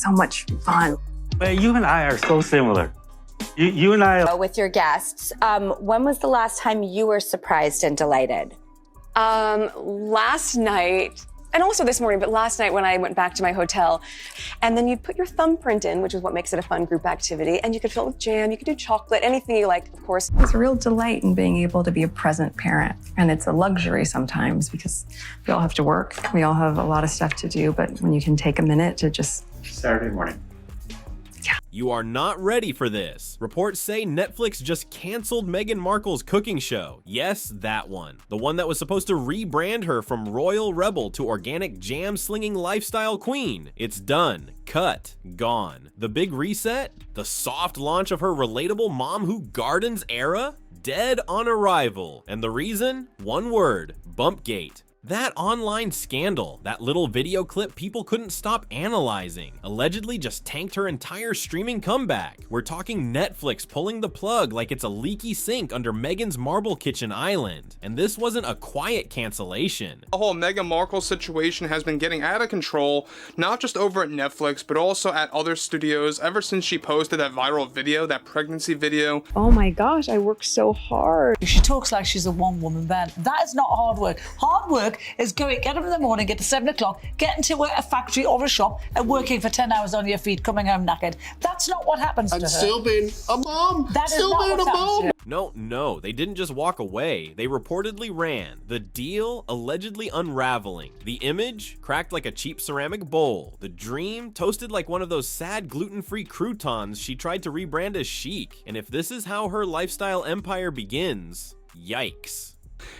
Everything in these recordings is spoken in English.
so much fun. Man, you and I are so similar. You and I. With your guests, when was the last time you were surprised and delighted? Last night, and also this morning, but last night when I went back to my hotel, and then you'd put your thumbprint in, which is what makes it a fun group activity, and you could fill it with jam, you could do chocolate, anything you like, of course. There's a real delight in being able to be a present parent. And it's a luxury sometimes because we all have to work. We all have a lot of stuff to do, but when you can take a minute to just... Saturday morning. You are not ready for this. Reports say Netflix just canceled Meghan Markle's cooking show. Yes, that one. The one that was supposed to rebrand her from royal rebel to organic jam-slinging lifestyle queen. It's done. Cut. Gone. The big reset? The soft launch of her relatable mom who gardens era? Dead on arrival. And the reason? One word. BumpGate. That online scandal, that little video clip people couldn't stop analyzing, allegedly just tanked her entire streaming comeback. We're talking Netflix pulling the plug like it's a leaky sink under Meghan's Marble Kitchen Island. And this wasn't a quiet cancellation. The whole Meghan Markle situation has been getting out of control, not just over at Netflix, but also at other studios ever since she posted that viral video, that pregnancy video. Oh my gosh, I worked so hard. She talks like she's a one-woman band. That is not hard work. Hard work is get up in the morning, get to 7 o'clock, get into a factory or a shop and working for 10 hours on your feet, coming home knackered. That's not what happens to her. And still being a mom. That is still not being what a happens to mom. her. No, they didn't just walk away. They reportedly ran. The deal allegedly unraveling. The image cracked like a cheap ceramic bowl. The dream toasted like one of those sad gluten-free croutons she tried to rebrand as chic. And if this is how her lifestyle empire begins, yikes.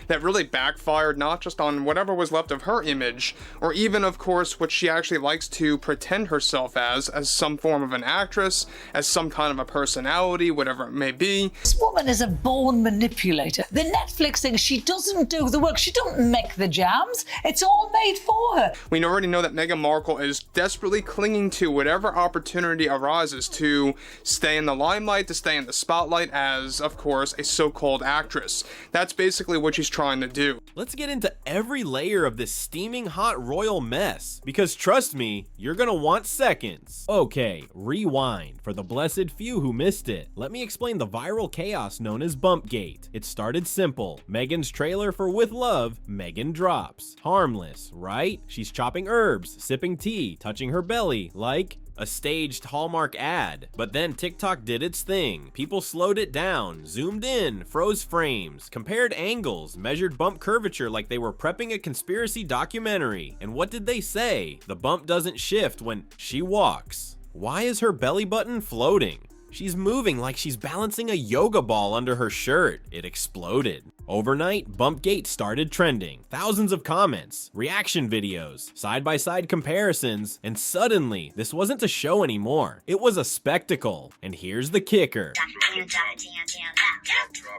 That really backfired not just on whatever was left of her image, or even, of course, what she actually likes to pretend herself as some form of an actress, as some kind of a personality, whatever it may be. This woman is a born manipulator. The Netflix thing, she doesn't do the work. She don't make the jams. It's all made for her. We already know that Meghan Markle is desperately clinging to whatever opportunity arises to stay in the limelight, to stay in the spotlight as, of course, a so-called actress. That's basically what she's trying to do. Let's get into every layer of this steaming hot royal mess, because trust me, you're gonna want seconds. Okay, rewind for the blessed few who missed it. Let me explain the viral chaos known as BumpGate. It started simple. Meghan's trailer for With Love, Meghan drops. Harmless, right? She's chopping herbs, sipping tea, touching her belly, like a staged Hallmark ad. But then TikTok did its thing. People slowed it down, zoomed in, froze frames, compared angles, measured bump curvature like they were prepping a conspiracy documentary. And what did they say? The bump doesn't shift when she walks. Why is her belly button floating? She's moving like she's balancing a yoga ball under her shirt. It exploded. Overnight, BumpGate started trending. Thousands of comments, reaction videos, side-by-side comparisons, and suddenly, this wasn't a show anymore. It was a spectacle. And here's the kicker.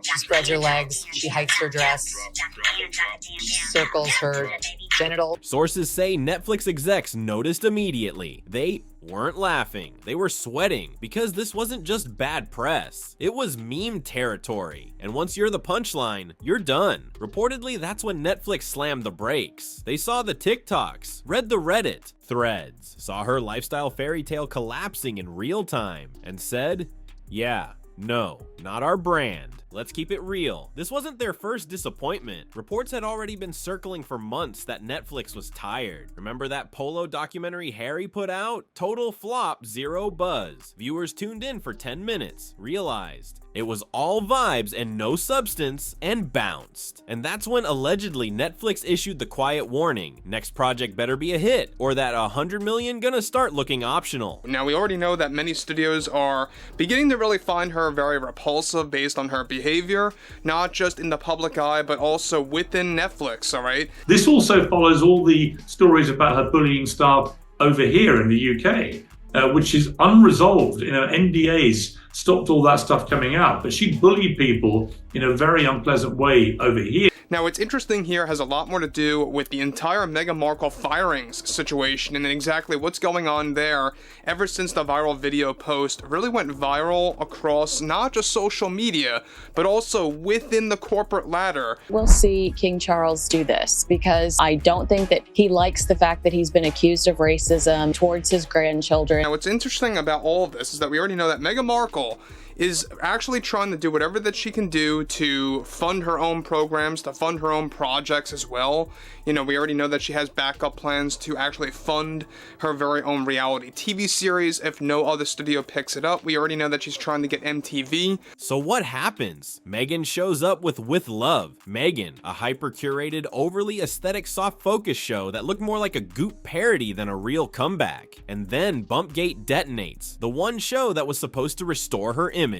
She spreads her legs, she hikes her dress, she circles her genital. Sources say Netflix execs noticed immediately. They weren't laughing, they were sweating, because this wasn't just bad press. It was meme territory. And once you're the punchline, you're done. Reportedly, that's when Netflix slammed the brakes. They saw the TikToks, read the Reddit threads, saw her lifestyle fairy tale collapsing in real time, and said, yeah, no, not our brand. Let's keep it real. This wasn't their first disappointment. Reports had already been circling for months that Netflix was tired. Remember that Polo documentary Harry put out? Total flop, zero buzz. Viewers tuned in for 10 minutes, realized it was all vibes and no substance, and bounced. And that's when allegedly Netflix issued the quiet warning. Next project better be a hit, or that 100 million gonna start looking optional. Now, we already know that many studios are beginning to really find her very repulsive based on her behavior, not just in the public eye, but also within Netflix, all right? This also follows all the stories about her bullying staff over here in the UK, which is unresolved. NDAs stopped all that stuff coming out, but she bullied people in a very unpleasant way over here. Now, what's interesting here has a lot more to do with the entire Meghan Markle firings situation and exactly what's going on there ever since the viral video post really went viral across not just social media, but also within the corporate ladder. We'll see King Charles do this because I don't think that he likes the fact that he's been accused of racism towards his grandchildren. Now, what's interesting about all of this is that we already know that Meghan Markle is actually trying to do whatever that she can do to fund her own programs, to fund her own projects as well. You know, we already know that she has backup plans to actually fund her very own reality TV series if no other studio picks it up. We already know that she's trying to get MTV. So what happens? Meghan shows up with Love. Meghan, a hyper-curated, overly aesthetic soft focus show that looked more like a Goop parody than a real comeback. And then BumpGate detonates, the one show that was supposed to restore her image.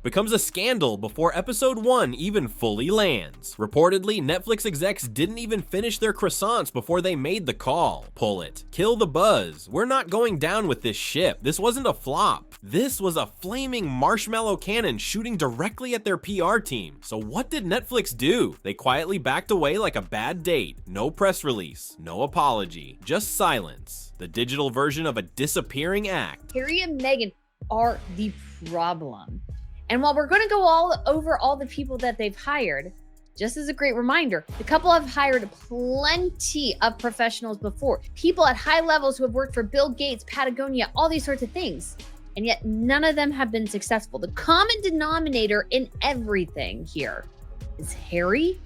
Becomes a scandal before episode 1 even fully lands. Reportedly, Netflix execs didn't even finish their croissants before they made the call. Pull it. Kill the buzz. We're not going down with this ship. This wasn't a flop. This was a flaming marshmallow cannon shooting directly at their PR team. So what did Netflix do? They quietly backed away like a bad date. No press release. No apology. Just silence. The digital version of a disappearing act. Harry and Meghan are the problem. And while we're going to go all over all the people that they've hired, just as a great reminder, the couple have hired plenty of professionals before. People at high levels who have worked for Bill Gates, Patagonia, all these sorts of things. And yet none of them have been successful. The common denominator in everything here is Harry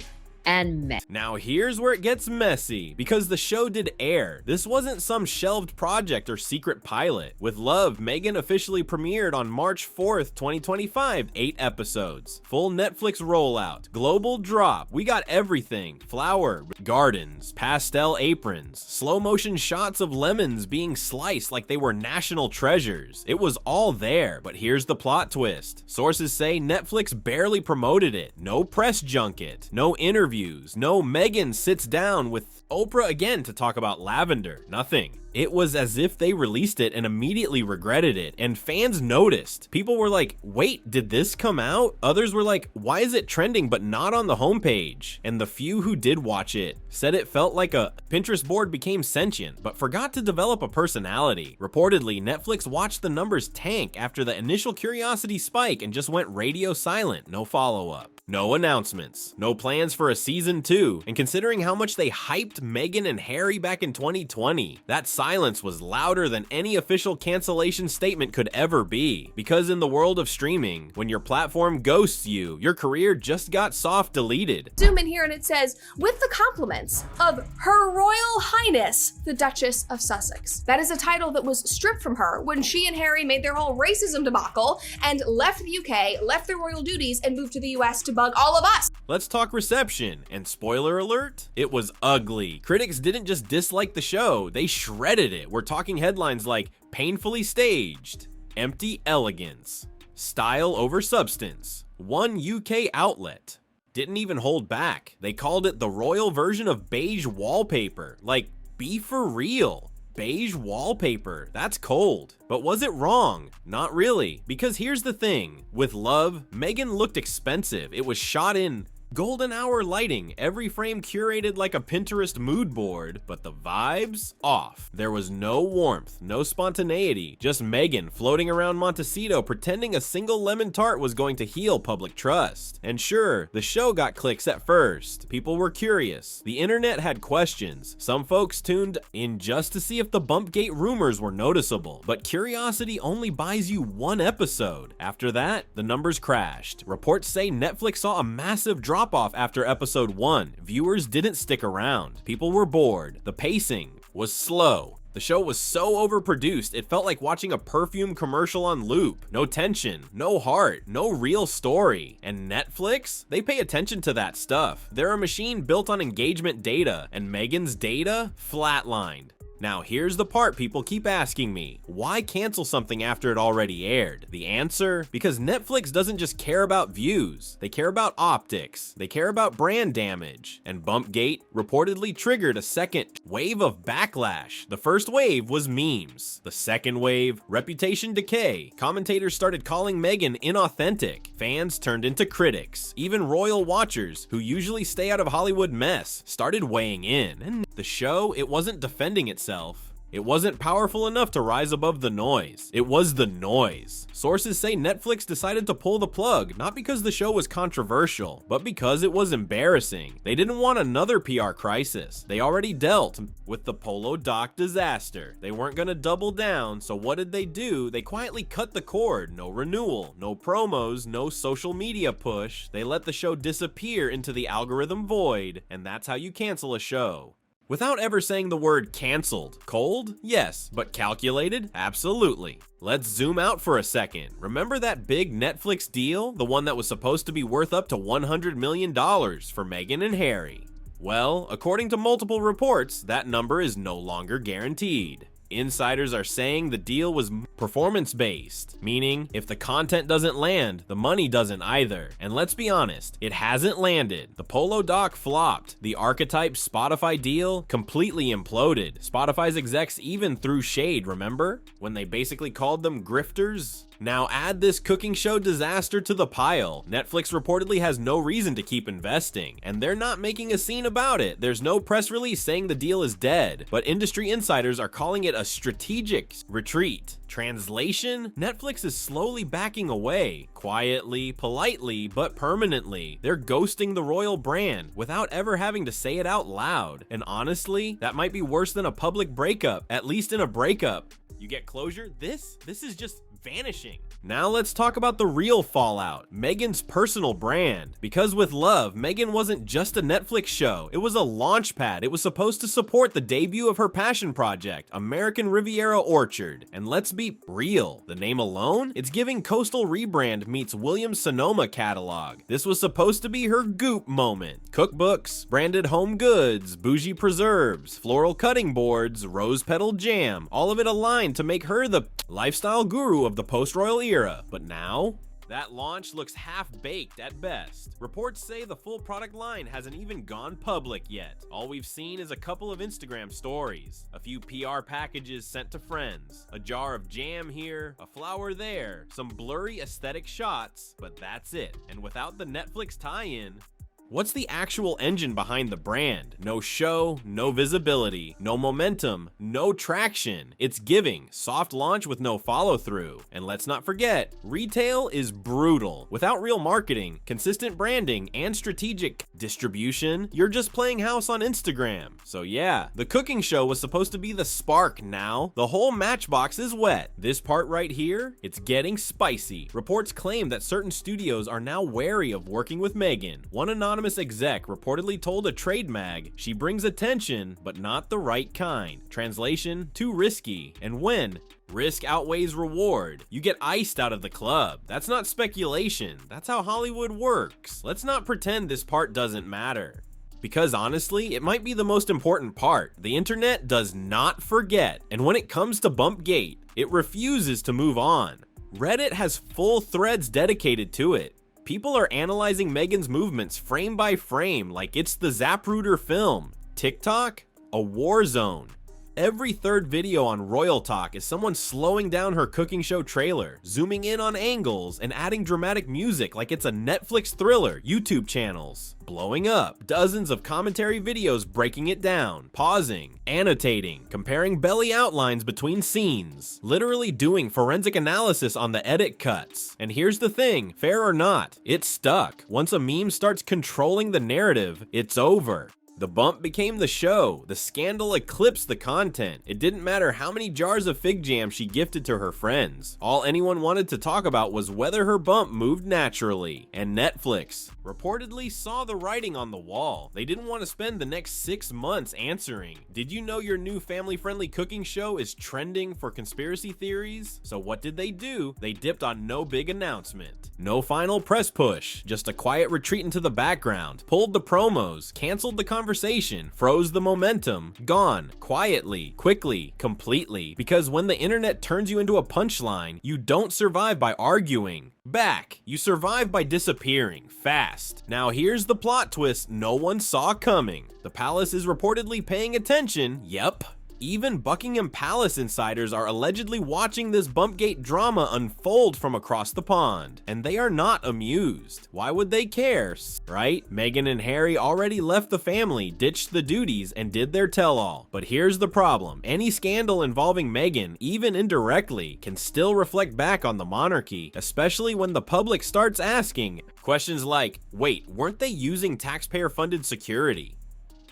and Meghan. Now here's where it gets messy, because the show did air. This wasn't some shelved project or secret pilot. With Love, Meghan officially premiered on March 4th, 2025, 8 episodes. Full Netflix rollout, global drop, we got everything. Flower, gardens, pastel aprons, slow motion shots of lemons being sliced like they were national treasures. It was all there, but here's the plot twist. Sources say Netflix barely promoted it. No press junket, no interview. No Meghan sits down with Oprah again to talk about Lavender. Nothing. It was as if they released it and immediately regretted it, and fans noticed. People were like, wait, did this come out? Others were like, why is it trending but not on the homepage? And the few who did watch it said it felt like a Pinterest board became sentient, but forgot to develop a personality. Reportedly, Netflix watched the numbers tank after the initial curiosity spike and just went radio silent, no follow-up. No announcements, no plans for a season 2, and considering how much they hyped Meghan and Harry back in 2020, that silence was louder than any official cancellation statement could ever be. Because in the world of streaming, when your platform ghosts you, your career just got soft deleted. Zoom in here and it says, with the compliments of Her Royal Highness, the Duchess of Sussex. That is a title that was stripped from her when she and Harry made their whole racism debacle and left the UK, left their royal duties, and moved to the US to bug all of us. Let's talk reception, and spoiler alert, it was ugly. Critics didn't just dislike the show, they shredded it. We're talking headlines like painfully staged, empty elegance, style over substance. One UK outlet didn't even hold back. They called it the royal version of beige wallpaper. Like, be for real. Beige wallpaper, that's cold. But was it wrong? Not really, because here's the thing. With Love, Meghan looked expensive. It was shot in golden hour lighting, every frame curated like a Pinterest mood board, but the vibes off. There was no warmth, no spontaneity, just Meghan floating around Montecito pretending a single lemon tart was going to heal public trust. And sure, the show got clicks at first. People were curious. The internet had questions. Some folks tuned in just to see if the BumpGate rumors were noticeable, but curiosity only buys you one episode. After that, the numbers crashed. Reports say Netflix saw a massive drop off after episode 1. Viewers didn't stick around. People were bored. The pacing was slow. The show was so overproduced, it felt like watching a perfume commercial on loop. No tension, no heart, no real story. And Netflix? They pay attention to that stuff. They're a machine built on engagement data, and Meghan's data flatlined. Now here's the part people keep asking me. Why cancel something after it already aired? The answer? Because Netflix doesn't just care about views. They care about optics. They care about brand damage. And BumpGate reportedly triggered a second wave of backlash. The first wave was memes. The second wave, reputation decay. Commentators started calling Meghan inauthentic. Fans turned into critics. Even royal watchers, who usually stay out of Hollywood mess, started weighing in. And the show, it wasn't defending itself. It wasn't powerful enough to rise above the noise. It was the noise. Sources say Netflix decided to pull the plug, not because the show was controversial, but because it was embarrassing. They didn't want another PR crisis. They already dealt with the Polo Doc disaster. They weren't gonna double down, so what did they do? They quietly cut the cord. No renewal, no promos, no social media push. They let the show disappear into the algorithm void, and that's how you cancel a show. Without ever saying the word canceled. Cold? Yes. But calculated? Absolutely. Let's zoom out for a second. Remember that big Netflix deal? The one that was supposed to be worth up to $100 million for Meghan and Harry. Well, according to multiple reports, that number is no longer guaranteed. Insiders are saying the deal was performance-based, meaning if the content doesn't land, the money doesn't either. And let's be honest, it hasn't landed. The Polo Doc flopped. The archetype Spotify deal completely imploded. Spotify's execs even threw shade, remember? When they basically called them grifters? Now add this cooking show disaster to the pile. Netflix reportedly has no reason to keep investing, and they're not making a scene about it. There's no press release saying the deal is dead, but industry insiders are calling it a strategic retreat. Translation? Netflix is slowly backing away. Quietly, politely, but permanently. They're ghosting the royal brand without ever having to say it out loud. And honestly, that might be worse than a public breakup, at least in a breakup. You get closure? This is just vanishing. Now let's talk about the real fallout, Meghan's personal brand. Because with Love, Meghan wasn't just a Netflix show, it was a launch pad. It was supposed to support the debut of her passion project, American Riviera Orchard. And let's be real, the name alone? It's giving Coastal Rebrand meets Williams-Sonoma catalog. This was supposed to be her goop moment. Cookbooks, branded home goods, bougie preserves, floral cutting boards, rose petal jam, all of it aligned to make her the lifestyle guru of the post-royal era. But now, that launch looks half-baked at best. Reports say the full product line hasn't even gone public yet. All we've seen is a couple of Instagram stories, a few PR packages sent to friends, a jar of jam here, a flower there, some blurry aesthetic shots, but that's it. And without the Netflix tie-in, what's the actual engine behind the brand? No show, no visibility, no momentum, no traction. It's giving soft launch with no follow through. And let's not forget, retail is brutal. Without real marketing, consistent branding, and strategic distribution, you're just playing house on Instagram. So yeah, the cooking show was supposed to be the spark. Now the whole matchbox is wet. This part right here, it's getting spicy. Reports claim that certain studios are now wary of working with Meghan. One anonymous exec reportedly told a trade mag, she brings attention, but not the right kind. Translation, too risky. And when risk outweighs reward, you get iced out of the club. That's not speculation. That's how Hollywood works. Let's not pretend this part doesn't matter. Because honestly, it might be the most important part. The internet does not forget. And when it comes to BumpGate, it refuses to move on. Reddit has full threads dedicated to it. People are analyzing Meghan's movements frame by frame like it's the Zapruder film. TikTok? A war zone. Every third video on Royal Talk is someone slowing down her cooking show trailer, zooming in on angles, and adding dramatic music like it's a Netflix thriller. YouTube channels blowing up. Dozens of commentary videos breaking it down, pausing, annotating, comparing belly outlines between scenes, literally doing forensic analysis on the edit cuts. And here's the thing, fair or not, it's stuck. Once a meme starts controlling the narrative, it's over. The bump became the show. The scandal eclipsed the content. It didn't matter how many jars of fig jam she gifted to her friends. All anyone wanted to talk about was whether her bump moved naturally. And Netflix reportedly saw the writing on the wall. They didn't want to spend the next 6 months answering, did you know your new family-friendly cooking show is trending for conspiracy theories? So what did they do? They dipped on no big announcement. No final press push, just a quiet retreat into the background, pulled the promos, canceled the conversation conversation, froze the momentum, gone, quietly, quickly, completely, because when the internet turns you into a punchline, you don't survive by arguing back. You survive by disappearing fast. Now here's the plot twist no one saw coming. The palace is reportedly paying attention, yep. Even Buckingham Palace insiders are allegedly watching this BumpGate drama unfold from across the pond, and they are not amused. Why would they care, right? Meghan and Harry already left the family, ditched the duties, and did their tell-all. But here's the problem. Any scandal involving Meghan, even indirectly, can still reflect back on the monarchy, especially when the public starts asking questions like, wait, weren't they using taxpayer-funded security?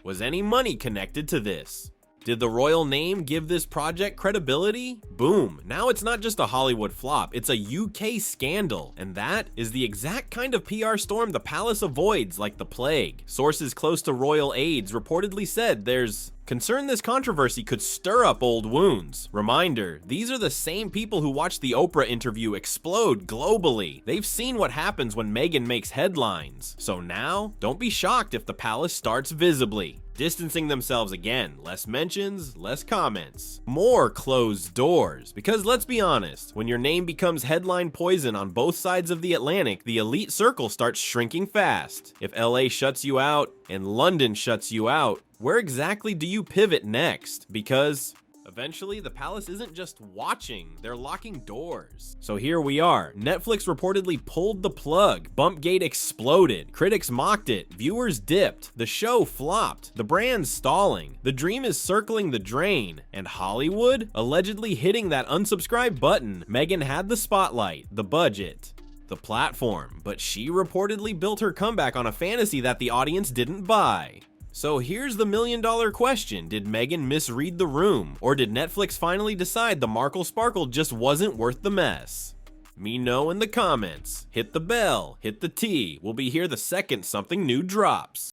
Was any money connected to this? Did the royal name give this project credibility? Boom, now it's not just a Hollywood flop, it's a UK scandal. And that is the exact kind of PR storm the palace avoids like the plague. Sources close to royal aides reportedly said there's concern this controversy could stir up old wounds. Reminder, these are the same people who watched the Oprah interview explode globally. They've seen what happens when Meghan makes headlines. So now, don't be shocked if the palace starts visibly distancing themselves again. Less mentions, less comments, more closed doors. Because let's be honest, when your name becomes headline poison on both sides of the Atlantic, the elite circle starts shrinking fast. If LA shuts you out and London shuts you out, where exactly do you pivot next? Because eventually, the palace isn't just watching, they're locking doors. So here we are. Netflix reportedly pulled the plug. BumpGate exploded. Critics mocked it. Viewers dipped. The show flopped. The brand's stalling. The dream is circling the drain. And Hollywood? Allegedly hitting that unsubscribe button. Meghan had the spotlight, the budget, the platform, but she reportedly built her comeback on a fantasy that the audience didn't buy. So here's the million-dollar question. Did Meghan misread the room? Or did Netflix finally decide the Markle Sparkle just wasn't worth the mess? Me know in the comments. Hit the bell, hit the T. We'll be here the second something new drops.